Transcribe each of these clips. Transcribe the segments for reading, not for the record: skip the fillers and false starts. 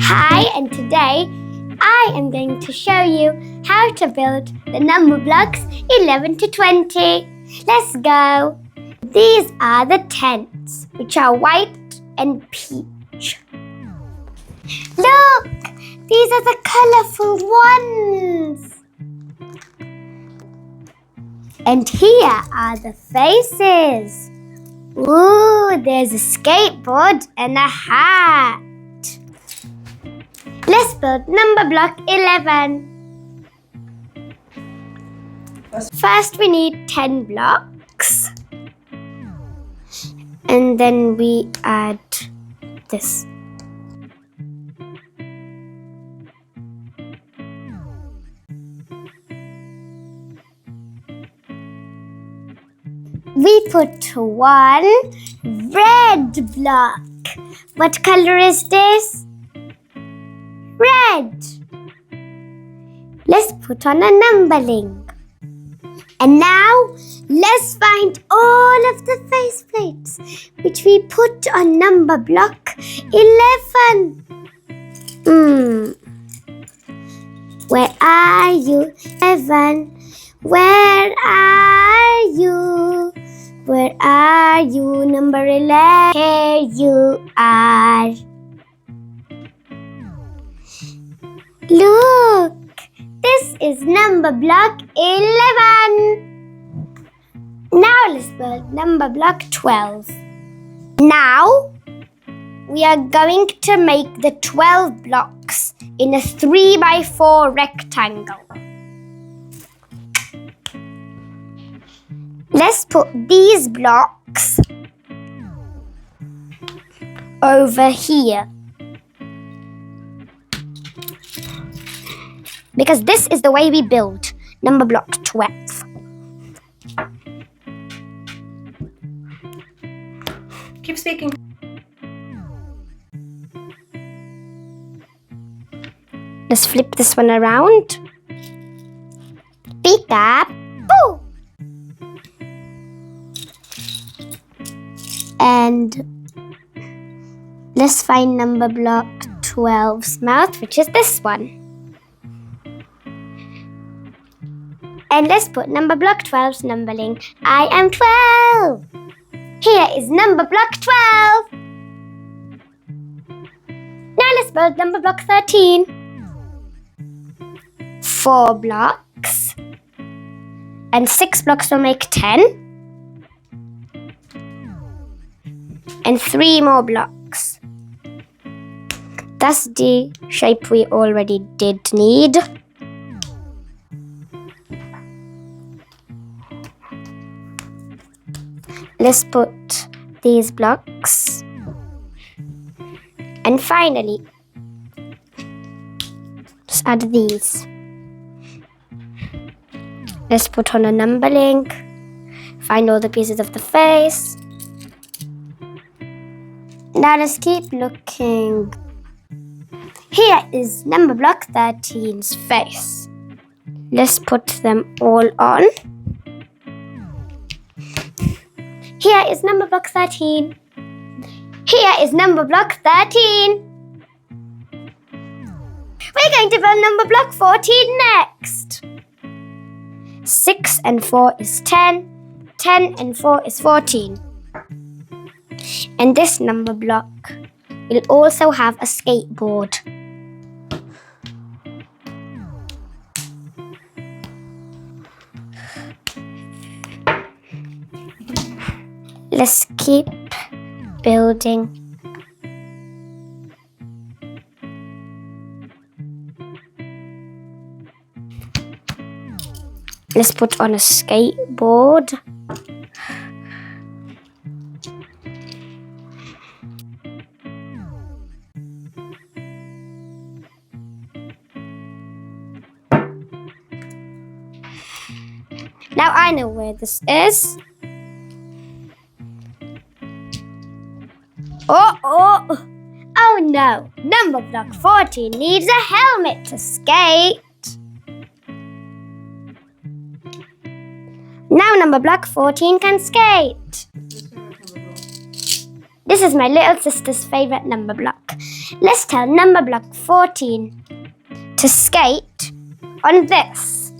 Hi, and today I am going to show you how to build the number blocks 11 to 20. Let's go. These are the tents, which are white and peach. Look, these are the colourful ones. And here are the faces. Ooh, there's a skateboard and a hat. Let's build number block 11. First we need 10 blocks. And then we add this. We put one red block. What color is this? Red. Let's put on a numbering. And now, let's find all of the faceplates which we put on number block 11. Where are you, 11? Where are you? Where are you, number 11? Here you are. Look, this is number block 11. Now let's build number block 12. Now we are going to make the 12 blocks in a 3x4 rectangle. Let's put these blocks over here. Because this is the way we build number block 12. Keep speaking. Let's flip this one around. Peek-a-boo! And let's find number block 12's mouth, which is this one. And let's put number block 12's numbering. I am 12. Here is number block 12. Now let's build number block 13. 4 blocks. And 6 blocks will make 10. And 3 more blocks. That's the shape we already did need. Let's put these blocks. And finally, let's add these. Let's put on a number link. Find all the pieces of the face. Now let's keep looking. Here is number block 13's face. Let's put them all on. Here is number block 13. Here is number block 13. We're going to build number block 14 next. 6 and 4 is 10. 10 and 4 is 14. And this number block will also have a skateboard. Let's keep building. Let's put on a skateboard. Now I know where this is. Oh no! Number block 14 needs a helmet to skate. Now number block 14 can skate. This is my little sister's favorite number block. Let's tell number block 14 to skate on this.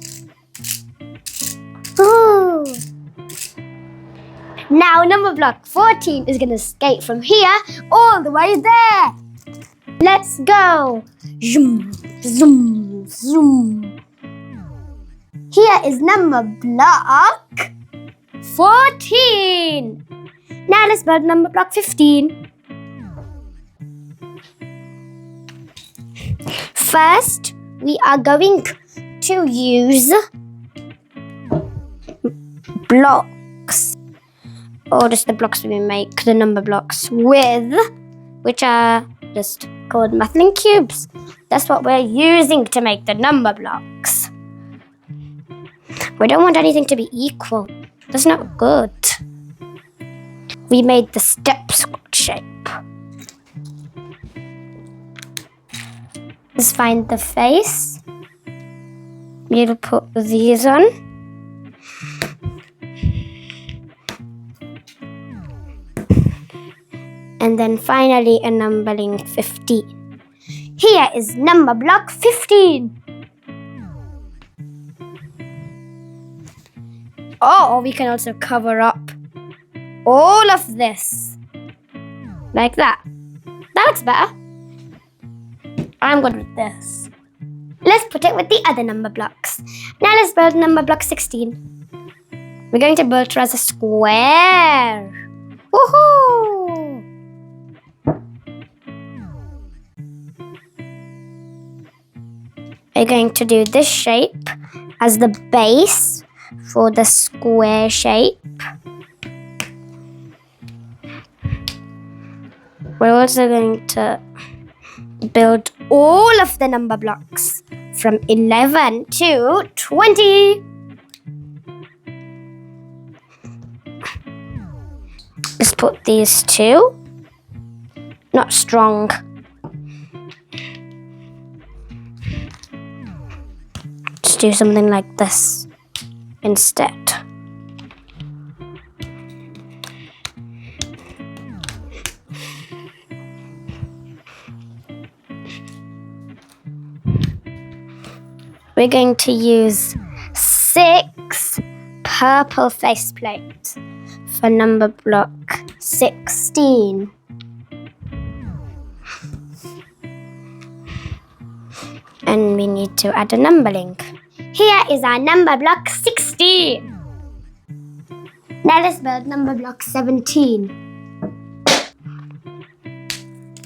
Ooh. Now number block 14 is going to skate from here all the way there. Let's go. Zoom, zoom, zoom. Here is number block 14. Now let's build number block 15. First, we are going to use blocks, or just the blocks we make, the number blocks with, which are just called MathLink Cubes. That's what we're using to make the number blocks. We don't want anything to be equal. That's not good. We made the step squat shape. Let's find the face. We'll put these on. And then finally a numbering 15. Here is number block 15. Oh, we can also cover up all of this. Like that. That looks better. I'm good with this. Let's put it with the other number blocks. Now let's build number block 16. We're going to build her as a square. Woohoo! We're going to do this shape as the base for the square shape. We're also going to build all of the number blocks from 11 to 20. Let's put these two. Not strong. Let's do something like this instead. We're going to use 6 purple faceplates for number block 16. And we need to add a number link. Here is our number block 16. Now let's build number block 17.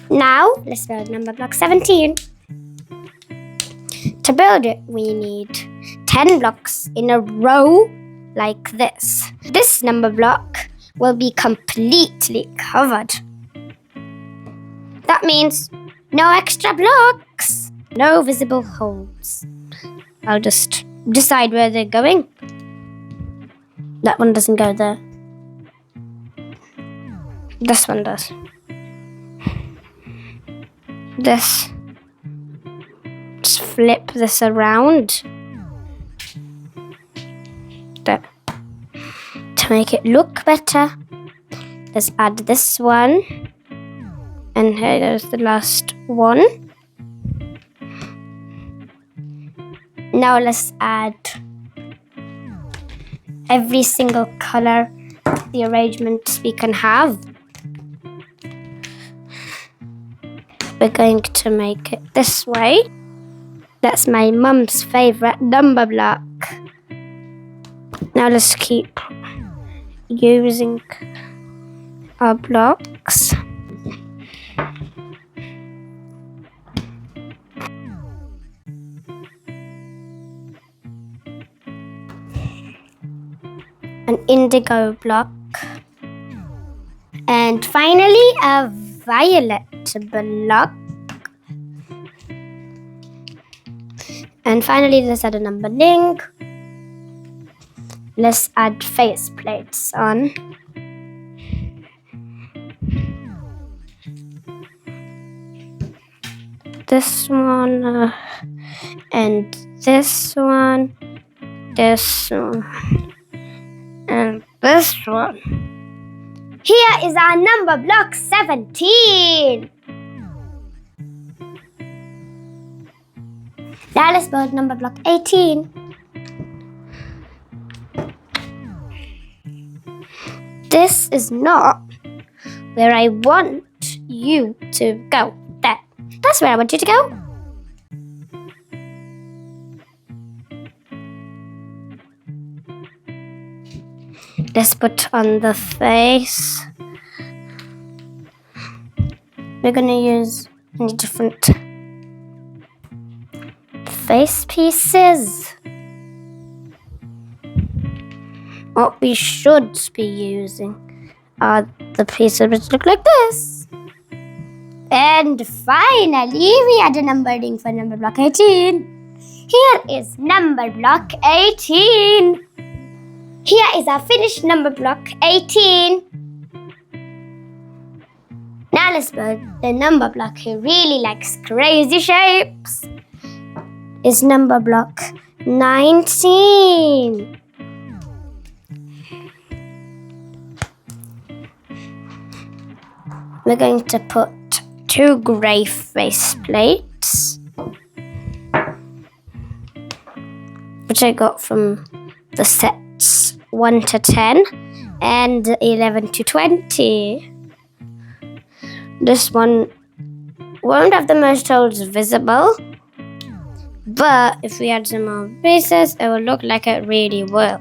Now let's build number block 17. To build it, we need 10 blocks in a row like this. This number block will be completely covered. That means no extra blocks, no visible holes. I'll just decide where they're going. That one doesn't go there. This one does. This. Just flip this around. There. To make it look better, let's add this one. And here goes the last one. Now let's add every single color, the arrangements we can have. We're going to make it this way. That's my mum's favorite number block. Now let's keep using our blocks. An indigo block. And finally a violet block. And finally, let's add a number link. Let's add face plates on. This one, and this one, and this one. Here is our number block 17. Now let's build number block 18. This is not where I want you to go. There. That's where I want you to go. Let's put on the face. We're going to use any different face pieces. What we should be using are the pieces which look like this. And finally, we add a numbering for number block 18. Here is number block 18. Here is our finished number block 18. Now let's build the number block who really likes crazy shapes. Is number block 19. We're going to put 2 grey face plates, which I got from the sets 1 to 10 and 11 to 20. This one won't have the most holes visible, but if we add some more pieces, it will look like it really will.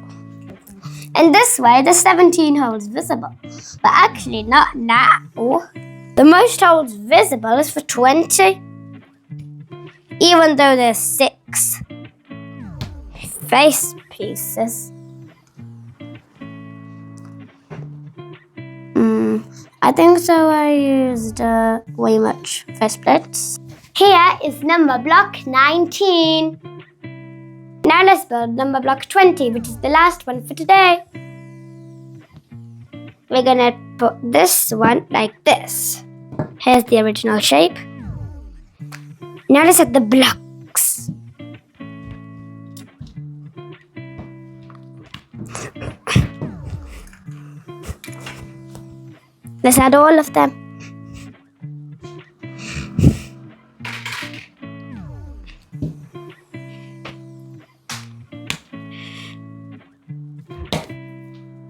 And this way, there's 17 holes visible, but actually not now. The most holes visible is for 20, even though there's 6 face pieces. I think so I used way much face plates. Here is number block 19. Now let's build number block 20, which is the last one for today. We're gonna put this one like this. Here's the original shape. Now let's add the blocks. Let's add all of them.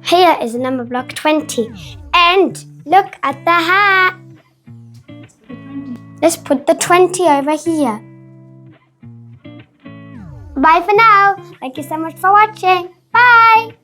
Here is number block 20. And look at the hat. Let's put the 20 over here. Bye for now. Thank you so much for watching. Bye.